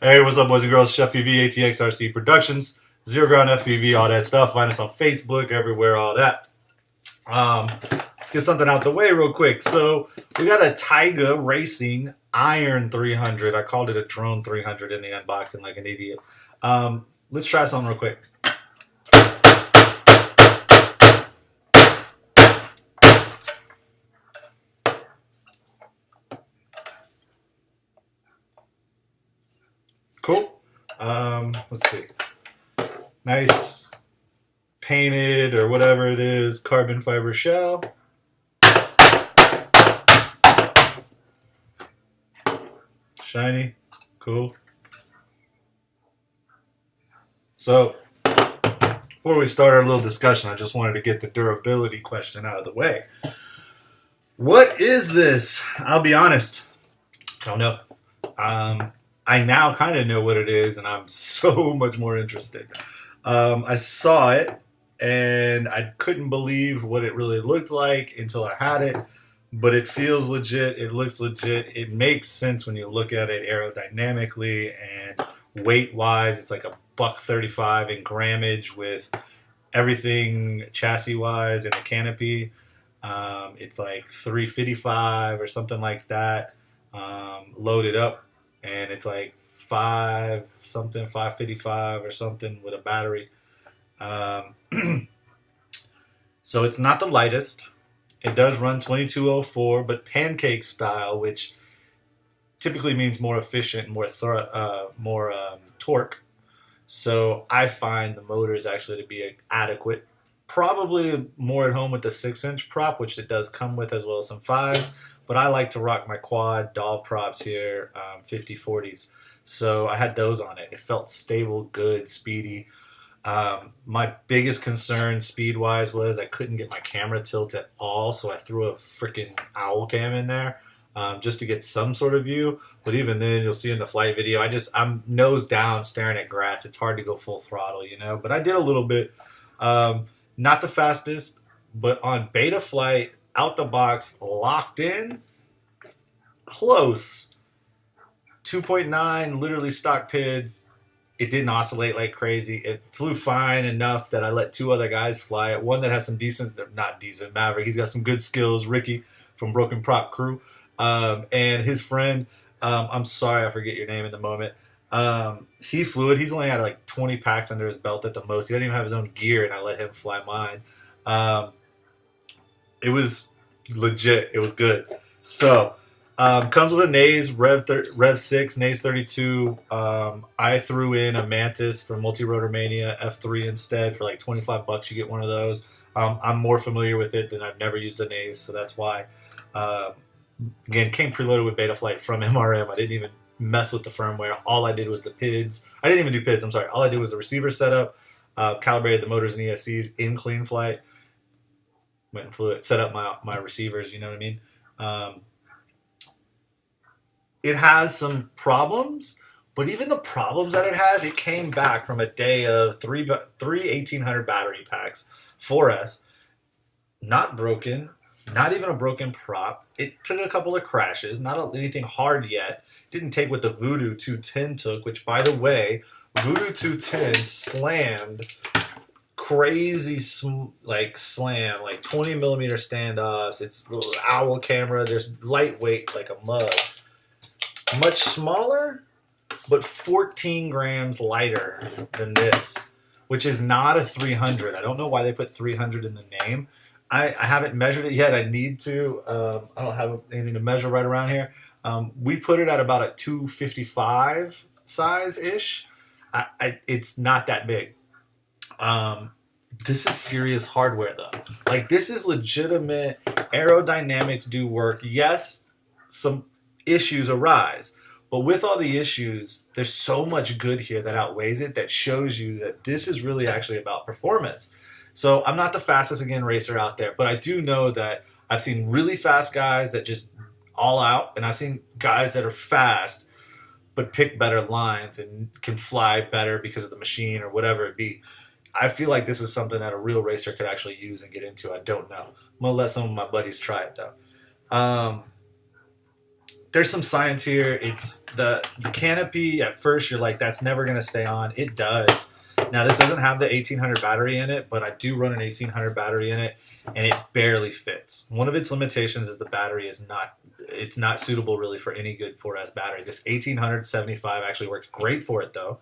Hey, what's up, boys and girls? CheFPV, ATXRC Productions, Zero Ground FPV, all that stuff. Find us on Facebook, everywhere, all that. Let's get something out the way real quick. So we got a taiga-racing Iron 300. I called it a drone 300 in the unboxing like an idiot. Let's try something real quick. Cool. Let's see. Nice painted or whatever it is, carbon fiber shell. Shiny. Cool. So, before we start our little discussion, I just wanted to get the durability question out of the way. What is this? I'll be honest. I don't know. I now kind of know what it is, and I'm so much more interested. I saw it, and I couldn't believe what it really looked like until I had it. But it feels legit. It looks legit. It makes sense when you look at it aerodynamically and weight-wise. It's like a $135 in grammage with everything chassis-wise and the canopy. It's like $355 or something like that, loaded up. And it's like $555 or something with a battery. So it's not the lightest. It does run 2204, but pancake style, which typically means more efficient, more torque. So I find the motors actually to be adequate. Probably more at home with the 6-inch prop, which it does come with, as well as some 5s. But I like to rock my quad doll props here, 50-40s. So I had those on it. It felt stable, good, speedy. My biggest concern speed-wise was I couldn't get my camera tilt at all, so I threw a freaking owl cam in there just to get some sort of view. But even then, you'll see in the flight video, I'm nose down staring at grass. It's hard to go full throttle, you know. But I did a little bit. Not the fastest, but on beta flight, out the box, locked in, close. 2.9, literally stock PIDs. It didn't oscillate like crazy. It flew fine enough that I let 2 other guys fly it. One that has some not decent, Maverick. He's got some good skills. Ricky from Broken Prop Crew. And his friend, I'm sorry I forget your name in the moment. He flew it. He's only had like 20 packs under his belt at the most. He didn't even have his own gear, and I let him fly mine. It was legit. It was good. So, comes with a Naze Rev 6, Naze 32. I threw in a Mantis from Multi-Rotor Mania F3 instead for like $25. You get one of those. I'm more familiar with it than I've never used a Naze, so that's why. Again, came preloaded with Betaflight from MRM. I didn't even mess with the firmware. All I did was the PIDs. I didn't even do PIDs, I'm sorry. All I did was the receiver setup, calibrated the motors and ESCs in clean flight, went and flew it, set up my receivers, you know what I mean? It has some problems, but even the problems that it has, it came back from a day of three 1800 battery packs, 4S, not broken, not even a broken prop. It took a couple of crashes, not anything hard yet. Didn't take what the Voodoo 210 took, which, by the way, Voodoo 210 slammed crazy slam, like 20 millimeter standoffs. It's a little owl camera. There's lightweight like a mug. Much smaller, but 14 grams lighter than this, which is not a 300. I don't know why they put 300 in the name. I haven't measured it yet. I need to. I don't have anything to measure right around here. We put it at about a 255 size-ish. It's not that big. This is serious hardware, though. Like, this is legitimate. Aerodynamics do work. Yes, some issues arise. But with all the issues, there's so much good here that outweighs it, that shows you that this is really actually about performance. So I'm not the fastest, again, racer out there, but I do know that I've seen really fast guys that just all out, and I've seen guys that are fast but pick better lines and can fly better because of the machine or whatever it be. I feel like this is something that a real racer could actually use and get into. I don't know. I'm going to let some of my buddies try it, though. there's some science here. It's the canopy. At first, you're like, that's never going to stay on. It does. Now, this doesn't have the 1800 battery in it, but I do run an 1800 battery in it, and it barely fits. One of its limitations is the battery is it's not suitable really for any good 4S battery. This 1875 actually worked great for it, though.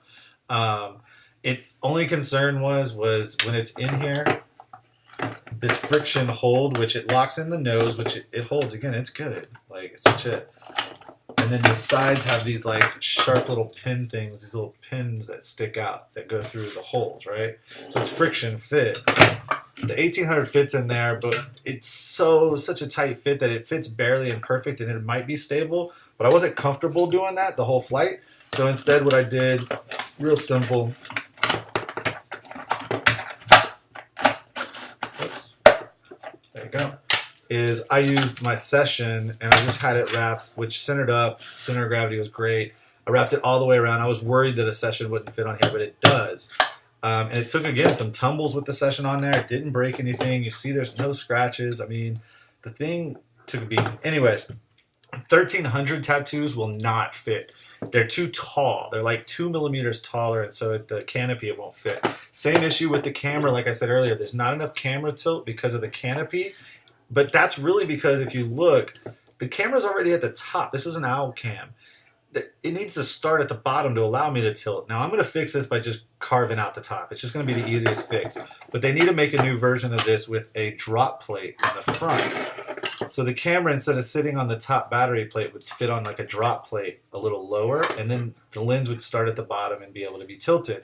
It only concern was when it's in here, this friction hold, which it locks in the nose, which it holds. Again, it's good. Like, it's legit. And then the sides have these like sharp little pin things, these little pins that stick out that go through the holes, right? So it's friction fit. The 1800 fits in there, but it's such a tight fit that it fits barely and perfect, and it might be stable, but I wasn't comfortable doing that the whole flight. So instead what I did, real simple, there you go, is I used my session and I just had it wrapped, which centered up, center of gravity was great. I wrapped it all the way around. I was worried that a session wouldn't fit on here, but it does. And it took, again, some tumbles with the session on there. It didn't break anything. You see there's no scratches. I mean, the thing took a beating. Anyways, 1300 tattoos will not fit. They're too tall. They're like 2 millimeters taller, and so at the canopy it won't fit. Same issue with the camera. Like I said earlier, there's not enough camera tilt because of the canopy. But that's really because if you look, the camera's already at the top. This is an owl cam. It needs to start at the bottom to allow me to tilt. Now I'm going to fix this by just carving out the top. It's just going to be the easiest fix. But they need to make a new version of this with a drop plate in the front. So the camera, instead of sitting on the top battery plate, would fit on like a drop plate a little lower, and then the lens would start at the bottom and be able to be tilted.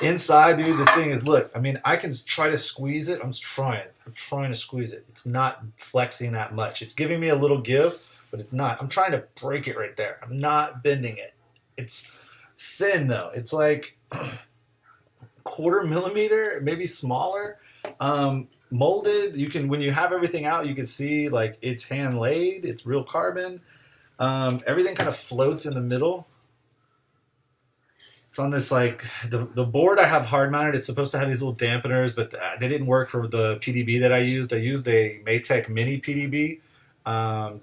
Inside, dude, this thing is, look, I mean, I can try to squeeze it. I'm trying to squeeze it. It's not flexing that much. It's giving me a little give, but it's not. I'm trying to break it right there. I'm not bending it. It's thin, though. It's like 1/4 millimeter, maybe smaller. Molded. You can, when you have everything out, you can see like it's hand laid. It's real carbon. Everything kind of floats in the middle. It's on this, like, the board I have hard mounted. It's supposed to have these little dampeners, but they didn't work for the PDB that I used. I used a Maytech Mini PDB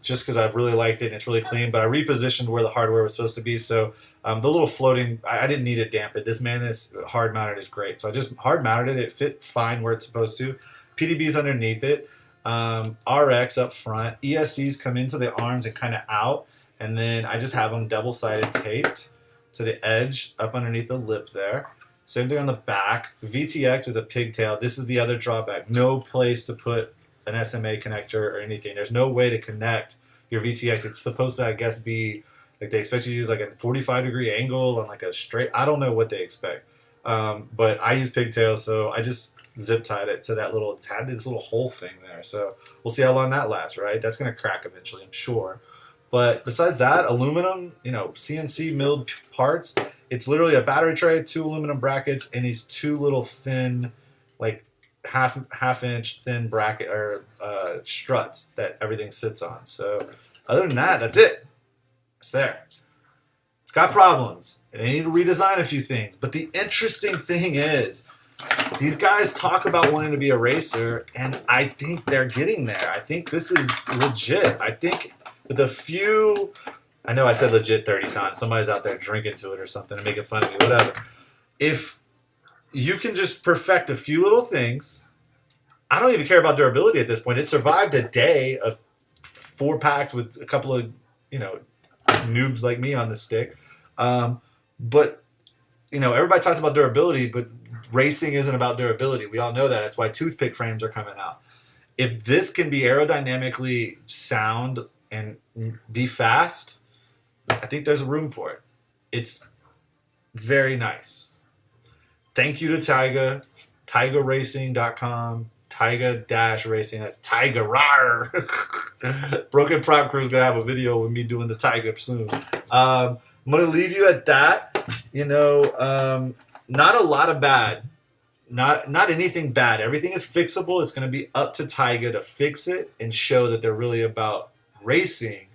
just because I really liked it and it's really clean. But I repositioned where the hardware was supposed to be. So the little floating, I didn't need it dampened. This hard mounted is great. So I just hard mounted it. It fit fine where it's supposed to. PDB's underneath it. RX up front. ESCs come into the arms and kind of out. And then I just have them double-sided taped to the edge up underneath the lip there. Same thing on the back. VTX is a pigtail. This is the other drawback. No place to put an SMA connector or anything. There's no way to connect your VTX. It's supposed to, I guess, be like they expect you to use like a 45-degree angle on like a straight. I don't know what they expect. But I use pigtails, so I just zip tied it to that little, it had this little hole thing there. So we'll see how long that lasts, right? That's going to crack eventually, I'm sure. But besides that, aluminum, CNC milled parts. It's literally a battery tray, 2 aluminum brackets, and these 2 little thin, like half inch thin bracket or struts that everything sits on. So other than that, that's it. It's there. It's got problems, and they need to redesign a few things. But the interesting thing is, these guys talk about wanting to be a racer, and I think they're getting there. I think this is legit. I think with a few, I know I said legit 30 times. Somebody's out there drinking to it or something and making fun of me, whatever. If you can just perfect a few little things, I don't even care about durability at this point. It survived a day of 4 packs with a couple of, noobs like me on the stick. But, everybody talks about durability, but racing isn't about durability. We all know that. That's why toothpick frames are coming out. If this can be aerodynamically sound and be fast, I think there's room for it. It's very nice. Thank you to Taiga, taiga-racing.com, taiga-racing. That's Taiga, rawr. Broken Prop Crew is going to have a video with me doing the Taiga soon. I'm going to leave you at that. Not a lot of bad. Not anything bad. Everything is fixable. It's going to be up to Taiga to fix it and show that they're really about racing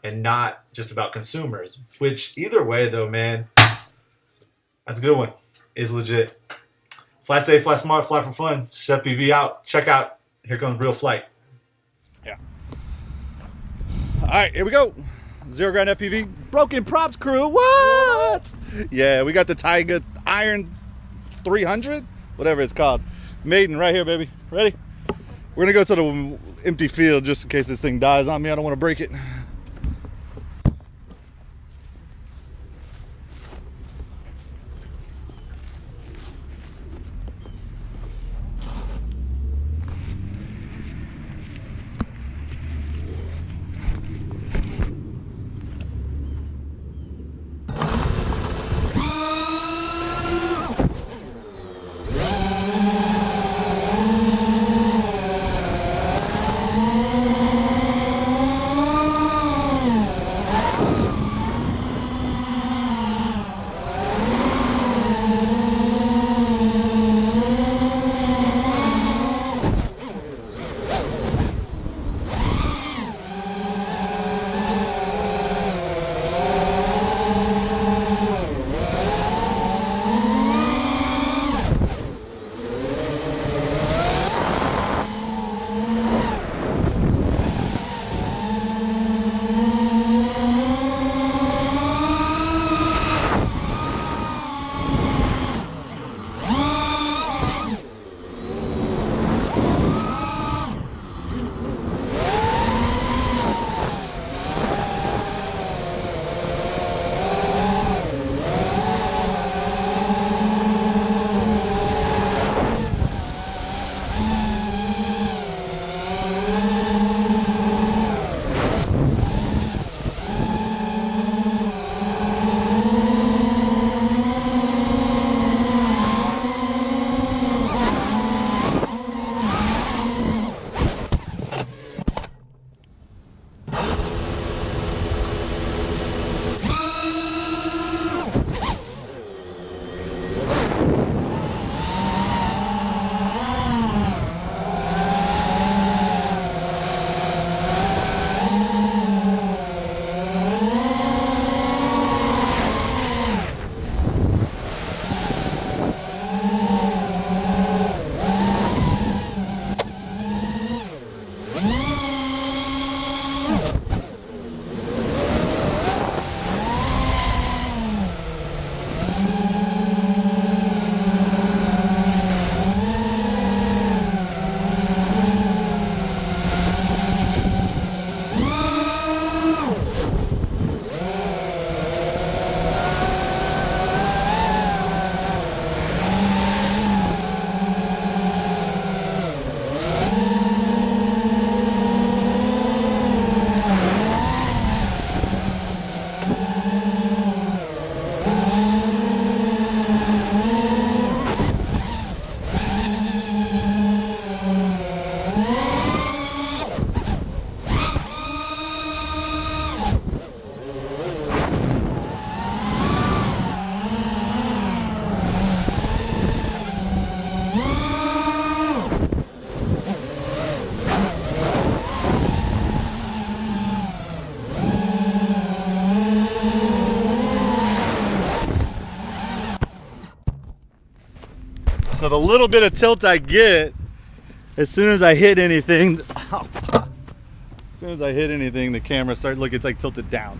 and not just about consumers. Which, either way, though, man, that's a good one. It's legit. Fly safe, fly smart, fly for fun. CheFPV out. Check out. Here comes real flight. Yeah. All right, here we go. Zero Ground FPV, Broken Props crew. What? Yeah, we got the Taiga Iron 300, whatever it's called. Maiden right here, baby. Ready? We're gonna go to the empty field just in case this thing dies on me. I don't want to break it. So the little bit of tilt I get, as soon as I hit anything, the camera starts, look, it's like tilted down.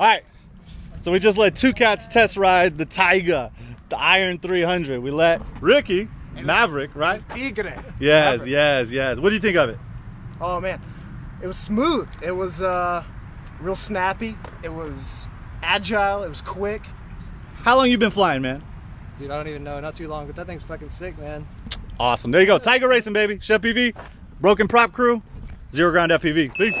All right. So we just let two cats test ride the Taiga, the Iron 300. We let Ricky, Maverick, right? Tigre. Yes, Maverick. yes. What do you think of it? Oh man, it was smooth. It was real snappy. It was agile. It was quick. How long you been flying, man? Dude, I don't even know. Not too long, but that thing's fucking sick, man. Awesome. There you go. Taiga-racing, baby. CheFPV, Broken Prop Crew, Zero Ground FPV. Peace.